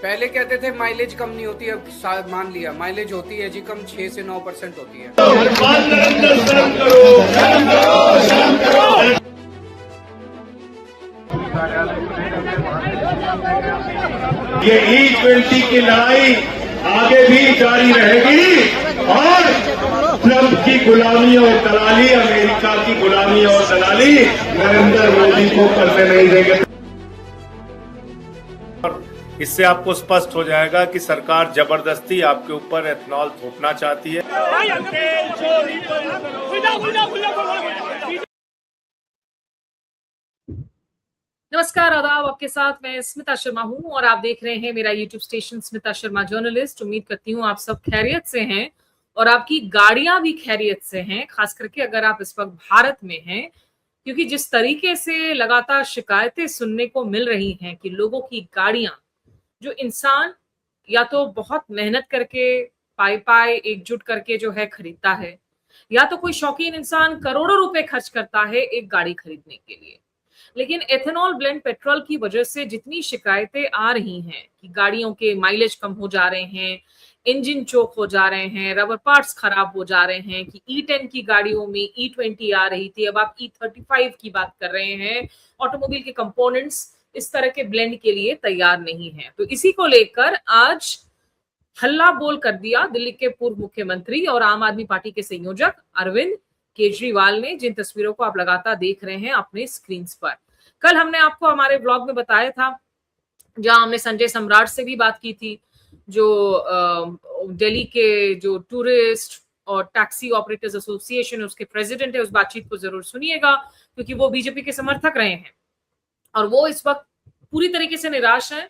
पहले कहते थे माइलेज कम नहीं होती, अब मान लिया माइलेज होती है जी कम, 6 से 9% होती है। ये E20 की लड़ाई आगे भी जारी रहेगी और ट्रंप की गुलामी और दलाली, अमेरिका की गुलामी और दलाली नरेंद्र मोदी को करने नहीं देंगे। इससे आपको स्पष्ट हो जाएगा कि सरकार जबरदस्ती आपके ऊपर एथनॉल थोपना चाहती है। नमस्कार, आदाब। आपके साथ मैं स्मिता शर्मा हूं और आप देख रहे हैं मेरा YouTube station Smita Sharma journalist. उम्मीद करती हूं आप सब खैरियत से हैं और आपकी गाड़ियां भी खैरियत से हैं, खास करके अगर आप इस वक्त भारत में हैं, क्योंकि जिस तरीके से लगातार शिकायतें सुनने को मिल रही हैं कि लोगों की गाड़ियां, जो इंसान या तो बहुत मेहनत करके पाई एकजुट करके जो है खरीदता है, या तो कोई शौकीन इंसान करोड़ों रुपए खर्च करता है एक गाड़ी खरीदने के लिए, लेकिन एथेनॉल ब्लेंड पेट्रोल की वजह से जितनी शिकायतें आ रही हैं कि गाड़ियों के माइलेज कम हो जा रहे हैं, इंजन चोक हो जा रहे हैं, रबर पार्ट्स खराब हो जा रहे हैं, कि E10 की गाड़ियों में E20 आ रही थी, अब आप E35 की बात कर रहे हैं, ऑटोमोबाइल के कंपोनेंट्स इस तरह के ब्लेंड के लिए तैयार नहीं है। तो इसी को लेकर आज हल्ला बोल कर दिया दिल्ली के पूर्व मुख्यमंत्री और आम आदमी पार्टी के संयोजक अरविंद केजरीवाल ने, जिन तस्वीरों को आप लगातार देख रहे हैं अपने स्क्रीन पर। कल हमने आपको हमारे ब्लॉग में बताया था, जहां हमने संजय सम्राट से भी बात की थी, जो दिल्ली के जो टूरिस्ट और टैक्सी ऑपरेटर्स एसोसिएशन उसके प्रेसिडेंट है। उस बातचीत को जरूर सुनिएगा, क्योंकि वो बीजेपी के समर्थक रहे हैं और वो इस वक्त पूरी तरीके से निराश हैं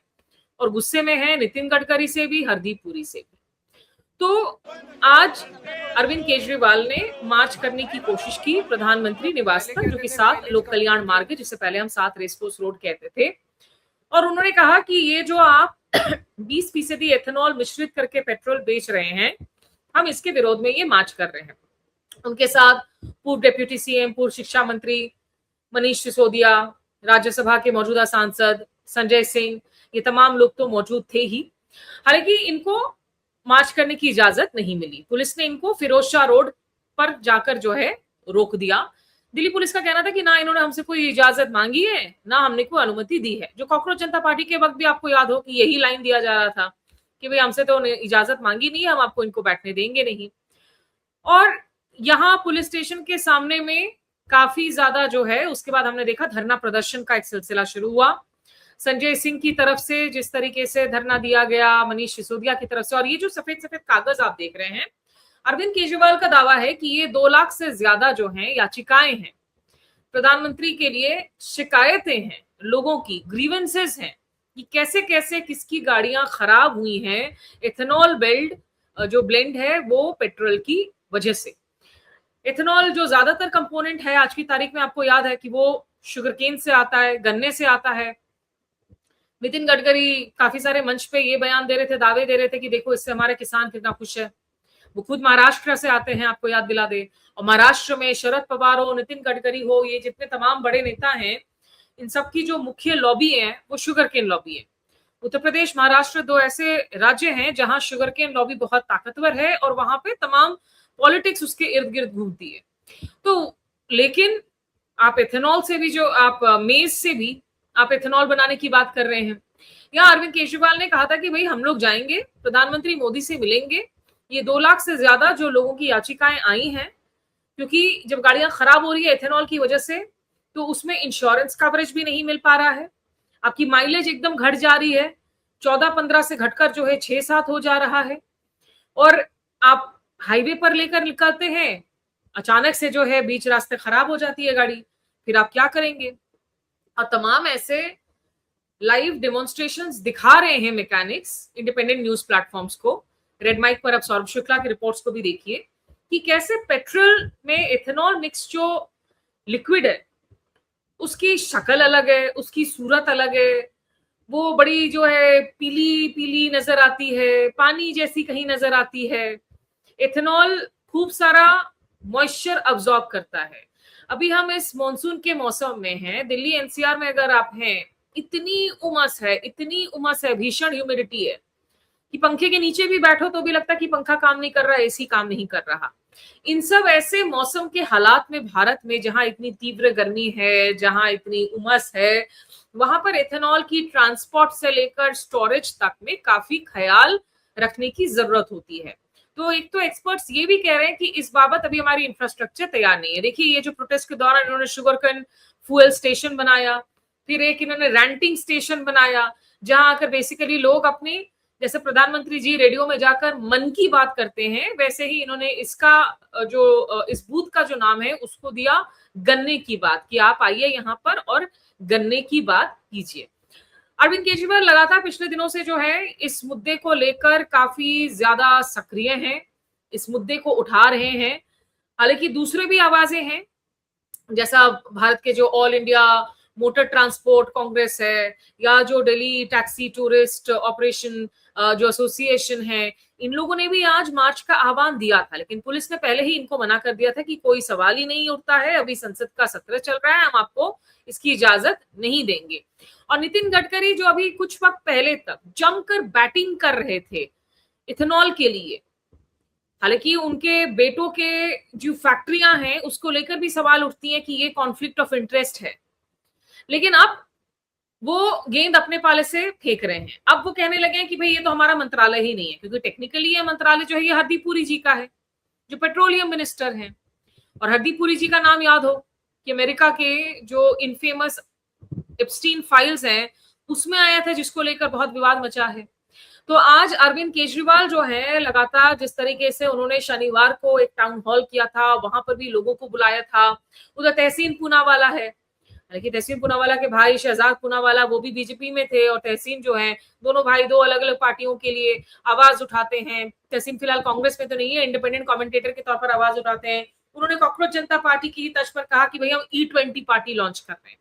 और गुस्से में हैं, नितिन गडकरी से भी, हरदीप पुरी से भी। तो आज अरविंद केजरीवाल ने मार्च करने की कोशिश की प्रधानमंत्री निवास तक, जो कि 7 लोक कल्याण मार्ग है, जिससे पहले हम 7 रेसकोर्स रोड कहते थे। और उन्होंने कहा कि ये जो आप 20% एथेनॉल मिश्रित करके पेट्रोल बेच रहे हैं, हम इसके विरोध में ये मार्च कर रहे हैं। उनके साथ पूर्व डिप्टी सीएम, पूर्व शिक्षा मंत्री मनीष सिसोदिया, राज्यसभा के मौजूदा सांसद संजय सिंह, ये तमाम लोग तो मौजूद थे ही। हालांकि इनको मार्च करने की इजाजत नहीं मिली। पुलिस ने इनको फिरोज शाह रोड पर जाकर जो है रोक दिया। दिल्ली पुलिस का कहना था कि ना इन्होंने हमसे कोई इजाजत मांगी है, ना हमने कोई अनुमति दी है। जो कॉकरोच जनता पार्टी के वक्त भी आपको याद हो कि यही लाइन दिया जा रहा था कि भाई हमसे तो इजाजत मांगी नहीं है, हम आपको इनको बैठने देंगे नहीं। और यहाँ पुलिस स्टेशन के सामने में काफी ज्यादा जो है, उसके बाद हमने देखा धरना प्रदर्शन का एक सिलसिला शुरू हुआ। संजय सिंह की तरफ से जिस तरीके से धरना दिया गया, मनीष सिसोदिया की तरफ से, और ये जो सफेद सफेद कागज आप देख रहे हैं, अरविंद केजरीवाल का दावा है कि ये 2 लाख से ज्यादा जो हैं याचिकाएं हैं, प्रधानमंत्री के लिए शिकायतें हैं, लोगों की ग्रीवेंसेस हैं कि कैसे कैसे किसकी गाड़ियां खराब हुई हैं एथेनॉल जो ब्लेंड है वो पेट्रोल की वजह से। एथेनॉल जो ज्यादातर कंपोनेंट है आज की तारीख में, आपको याद है कि वो शुगरकेन से आता है, गन्ने से आता है। नितिन गडकरी काफी सारे मंच पे ये बयान दे रहे थे, दावे दे रहे थे कि देखो इससे हमारे किसान कितना खुश है। वो खुद महाराष्ट्र से आते हैं, आपको याद दिला दे। और महाराष्ट्र में शरद पवार हो, नितिन गडकरी हो, ये जितने तमाम बड़े नेता हैं, इन सबकी जो मुख्य लॉबी है वो शुगर केन लॉबी है। उत्तर प्रदेश, महाराष्ट्र 2 ऐसे राज्य हैं जहां शुगर केन लॉबी बहुत ताकतवर है और वहां पे तमाम पॉलिटिक्स उसके इर्द गिर्द घूमती है। तो लेकिन आप एथेनॉल से भी, जो आप मेज से भी आप एथेनॉल बनाने की बात कर रहे हैं। यहाँ अरविंद केजरीवाल ने कहा था कि भाई हम लोग जाएंगे, प्रधानमंत्री मोदी से मिलेंगे, ये 2 लाख से ज्यादा जो लोगों की याचिकाएं आई हैं, क्योंकि जब गाड़ियां खराब हो रही है एथेनॉल की वजह से, तो उसमें इंश्योरेंस कवरेज भी नहीं मिल पा रहा है, आपकी माइलेज एकदम घट जा रही है, 14-15 से घटकर जो है 6-7 हो जा रहा है, और आप हाईवे पर लेकर निकलते हैं, अचानक से जो है बीच रास्ते खराब हो जाती है गाड़ी, फिर आप क्या करेंगे। और तमाम ऐसे लाइव डेमोन्स्ट्रेशंस दिखा रहे हैं मैकेनिक्स, इंडिपेंडेंट न्यूज प्लेटफॉर्म्स को। रेड माइक पर आप सौरभ शुक्ला की रिपोर्ट्स को भी देखिए कि कैसे पेट्रोल में एथेनॉल मिक्स जो लिक्विड है उसकी शक्ल अलग है, उसकी सूरत अलग है, वो बड़ी जो है पीली पीली नजर आती है, पानी जैसी कहीं नजर आती है। एथेनॉल खूब सारा मॉइस्चर अब्सॉर्ब करता है। अभी हम इस मॉनसून के मौसम में हैं, दिल्ली एनसीआर में अगर आप हैं इतनी उमस है, भीषण ह्यूमिडिटी है कि पंखे के नीचे भी बैठो तो भी लगता है कि पंखा काम नहीं कर रहा, एसी काम नहीं कर रहा। इन सब ऐसे मौसम के हालात में भारत में जहां इतनी तीव्र गर्मी है, जहां इतनी उमस है, वहां पर एथेनॉल की ट्रांसपोर्ट से लेकर स्टोरेज तक में काफी ख्याल रखने की जरूरत होती है। तो एक तो एक्सपर्ट्स ये भी कह रहे हैं कि इस बाबत अभी हमारी इंफ्रास्ट्रक्चर तैयार नहीं है। देखिए, ये जो प्रोटेस्ट के दौरान इन्होंने शुगर कैन फ्यूएल स्टेशन बनाया, फिर एक इन्होंने रेंटिंग स्टेशन बनाया, जहां आकर बेसिकली लोग अपनी, जैसे प्रधानमंत्री जी रेडियो में जाकर मन की बात करते हैं, वैसे ही इन्होंने इसका जो इस बूथ का जो नाम है उसको दिया गन्ने की बात, कि आप आइए यहाँ पर और गन्ने की बात कीजिए। अरविंद केजरीवाल लगातार पिछले दिनों से जो है इस मुद्दे को लेकर काफी ज्यादा सक्रिय हैं, इस मुद्दे को उठा रहे हैं। हालांकि दूसरे भी आवाजें हैं, जैसा भारत के जो all India motor transport Congress है, या जो दिल्ली टैक्सी टूरिस्ट ऑपरेशन जो एसोसिएशन है, इन लोगों ने भी आज मार्च का आह्वान दिया था, लेकिन पुलिस ने पहले ही इनको मना कर दिया था कि कोई सवाल ही नहीं उठता है, अभी संसद का सत्र चल रहा है, हम आपको इसकी इजाजत नहीं देंगे। और नितिन गडकरी जो अभी कुछ वक्त पहले तक जमकर बैटिंग कर रहे थे इथेनॉल के लिए, हालांकि उनके बेटों के जो फैक्ट्रियां हैं उसको लेकर भी सवाल उठती है कि ये कॉन्फ्लिक्ट ऑफ इंटरेस्ट है, लेकिन अब वो गेंद अपने पाले से फेंक रहे हैं। अब वो कहने लगे हैं कि भाई ये तो हमारा मंत्रालय ही नहीं है, क्योंकि टेक्निकली ये मंत्रालय जो है ये हरदीप पुरी जी का है, जो पेट्रोलियम मिनिस्टर हैं। और हरदीप पुरी जी का नाम याद हो कि अमेरिका के जो इनफेमस एप्स्टीन फाइल्स हैं उसमें आया था, जिसको लेकर बहुत विवाद मचा है। तो आज अरविंद केजरीवाल जो है लगातार जिस तरीके से उन्होंने शनिवार को एक टाउन हॉल किया था, वहां पर भी लोगों को बुलाया था। उधर तहसीन पूनावाला है, हालांकि तहसीन पूनावाला के भाई शहजाद पूनावाला वो भी बीजेपी में थे, और तहसीन जो है दोनों भाई दो अलग अलग पार्टियों के लिए आवाज उठाते हैं। तहसीन फिलहाल कांग्रेस में तो नहीं है, इंडिपेंडेंट कमेंटेटर के तौर पर आवाज उठाते हैं। उन्होंने कॉकरोच जनता पार्टी की तर्ज पर कहा कि भाई हम E20 पार्टी लॉन्च कर रहे हैं,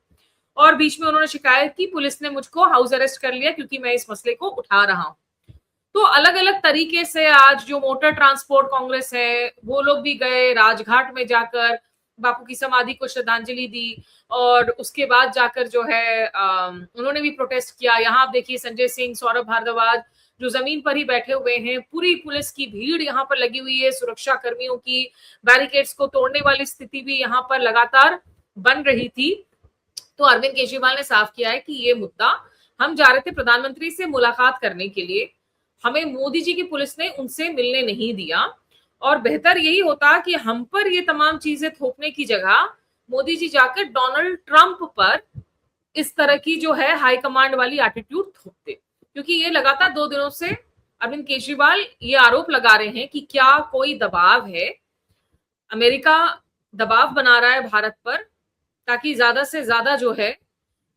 और बीच में उन्होंने शिकायत की पुलिस ने मुझको हाउस अरेस्ट कर लिया क्योंकि मैं इस मसले को उठा रहा हूं। तो अलग अलग तरीके से आज जो मोटर ट्रांसपोर्ट कांग्रेस है वो लोग भी गए, राजघाट में जाकर बापू की समाधि को श्रद्धांजलि दी, और उसके बाद जाकर जो है उन्होंने भी प्रोटेस्ट किया। यहाँ आप देखिए संजय सिंह, सौरभ भारद्वाज जो जमीन पर ही बैठे हुए हैं, पूरी पुलिस की भीड़ यहाँ पर लगी हुई है, सुरक्षा कर्मियों की बैरिकेड्स को तोड़ने वाली स्थिति भी यहाँ पर लगातार बन रही थी। तो अरविंद केजरीवाल ने साफ किया है कि ये मुद्दा, हम जा रहे थे प्रधानमंत्री से मुलाकात करने के लिए, हमें मोदी जी की पुलिस ने उनसे मिलने नहीं दिया, और बेहतर यही होता कि हम पर ये तमाम चीजें थोपने की जगह मोदी जी जाकर डोनाल्ड ट्रंप पर इस तरह की जो है हाई कमांड वाली एटीट्यूड थोपते। क्योंकि ये लगातार 2 दिनों से अरविंद केजरीवाल ये आरोप लगा रहे हैं कि क्या कोई दबाव है, अमेरिका दबाव बना रहा है भारत पर ताकि ज्यादा से ज्यादा जो है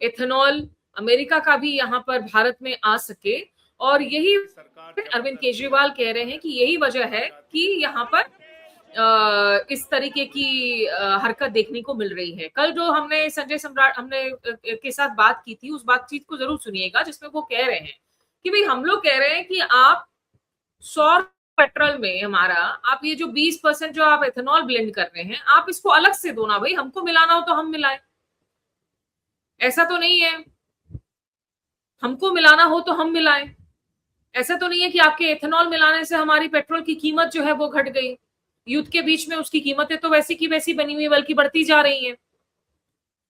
एथेनॉल अमेरिका का भी यहाँ पर भारत में आ सके। और यही अरविंद केजरीवाल कह रहे हैं कि यही वजह है कि यहाँ पर इस तरीके की हरकत देखने को मिल रही है। कल जो हमने संजय सम्राट के साथ बात की थी, उस बातचीत को जरूर सुनिएगा, जिसमें वो कह रहे हैं कि भाई हम लोग कह रहे हैं कि आप 100 पेट्रोल में हमारा, आप ये जो 20% जो आप एथेनॉल ब्लेंड कर रहे हैं, आप इसको अलग से दो ना भाई, हमको मिलाना हो तो हम मिलाएं, ऐसा तो नहीं है। हमको मिलाना हो तो हम मिलाएं, ऐसा तो नहीं है कि आपके एथेनॉल मिलाने से हमारी पेट्रोल की कीमत जो है वो घट गई। युद्ध के बीच में उसकी कीमतें तो वैसी की वैसी बनी हुई, बल्कि बढ़ती जा रही हैं।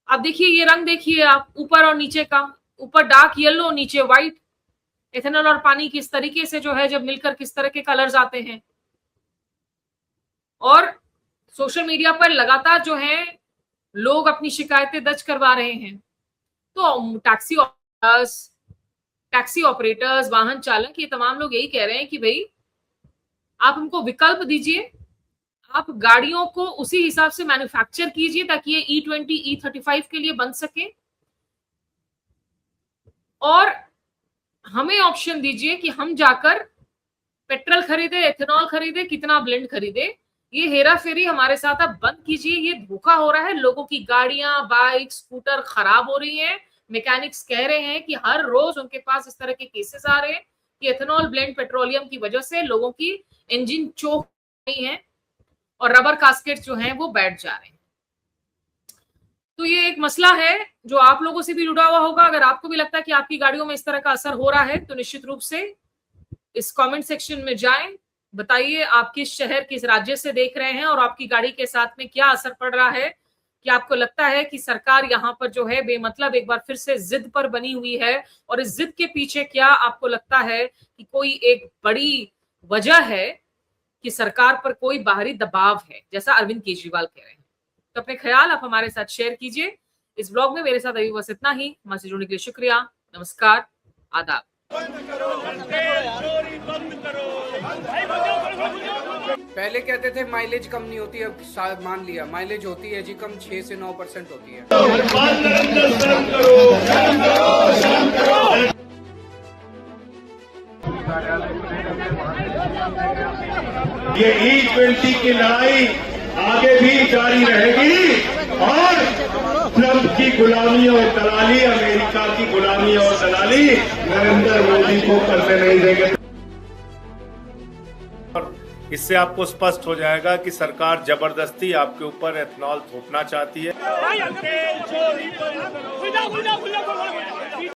अब देखिए ये रंग देखिए आप, ऊपर और नीचे का, ऊपर डार्क येलो, नीचे व्हाइट। एथेनॉल और पानी किस तरीके से जो है जब मिलकर किस तरह के कलर्स आते हैं। और सोशल मीडिया पर लगातार जो है लोग अपनी शिकायतें दर्ज करवा रहे हैं। तो टैक्सी ऑपरेटर्स, वाहन चालक, ये तमाम लोग यही कह रहे हैं कि भाई आप हमको विकल्प दीजिए, आप गाड़ियों को उसी हिसाब से मैन्युफैक्चर कीजिए ताकि ये E20, E35 के लिए बन सके, और हमें ऑप्शन दीजिए कि हम जाकर पेट्रोल खरीदे, एथेनॉल खरीदे, कितना ब्लेंड खरीदे। ये हेरा फेरी हमारे साथ आप बंद कीजिए, ये धोखा हो रहा है। लोगों की गाड़ियां, बाइक, स्कूटर खराब हो रही हैं। मैकेनिक्स कह रहे हैं कि हर रोज उनके पास इस तरह के केसेस आ रहे हैं कि एथेनॉल ब्लेंड पेट्रोलियम की वजह से लोगों की इंजन चोक रही है और रबर कास्केट जो हैं वो बैठ जा रहे हैं। तो ये एक मसला है जो आप लोगों से भी जुड़ा हुआ होगा। अगर आपको भी लगता है कि आपकी गाड़ियों में इस तरह का असर हो रहा है तो निश्चित रूप से इस कमेंट सेक्शन में जाएं, बताइए आप किस शहर किस राज्य से देख रहे हैं और आपकी गाड़ी के साथ में क्या असर पड़ रहा है। कि आपको लगता है कि सरकार यहाँ पर जो है बेमतलब एक बार फिर से जिद पर बनी हुई है और इस जिद के पीछे क्या आपको लगता है कि कोई एक बड़ी वजह है कि सरकार पर कोई बाहरी दबाव है, जैसा अरविंद केजरीवाल कह रहे हैं। तो अपने ख्याल आप हमारे साथ शेयर कीजिए। इस ब्लॉग में मेरे साथ अभी बस इतना ही। हमारे जुड़ने के लिए शुक्रिया, नमस्कार, आदाब। पहले कहते थे माइलेज कम नहीं होती, अब मान लिया माइलेज होती है जी कम, 6 से 9% होती है। ये E20 की लड़ाई आगे भी जारी रहेगी और ट्रंप की गुलामी और दलाली, अमेरिका की गुलामी और दलाली नरेंद्र मोदी को करने नहीं देंगे। इससे आपको स्पष्ट हो जाएगा कि सरकार जबरदस्ती आपके ऊपर एथनॉल थोपना चाहती है।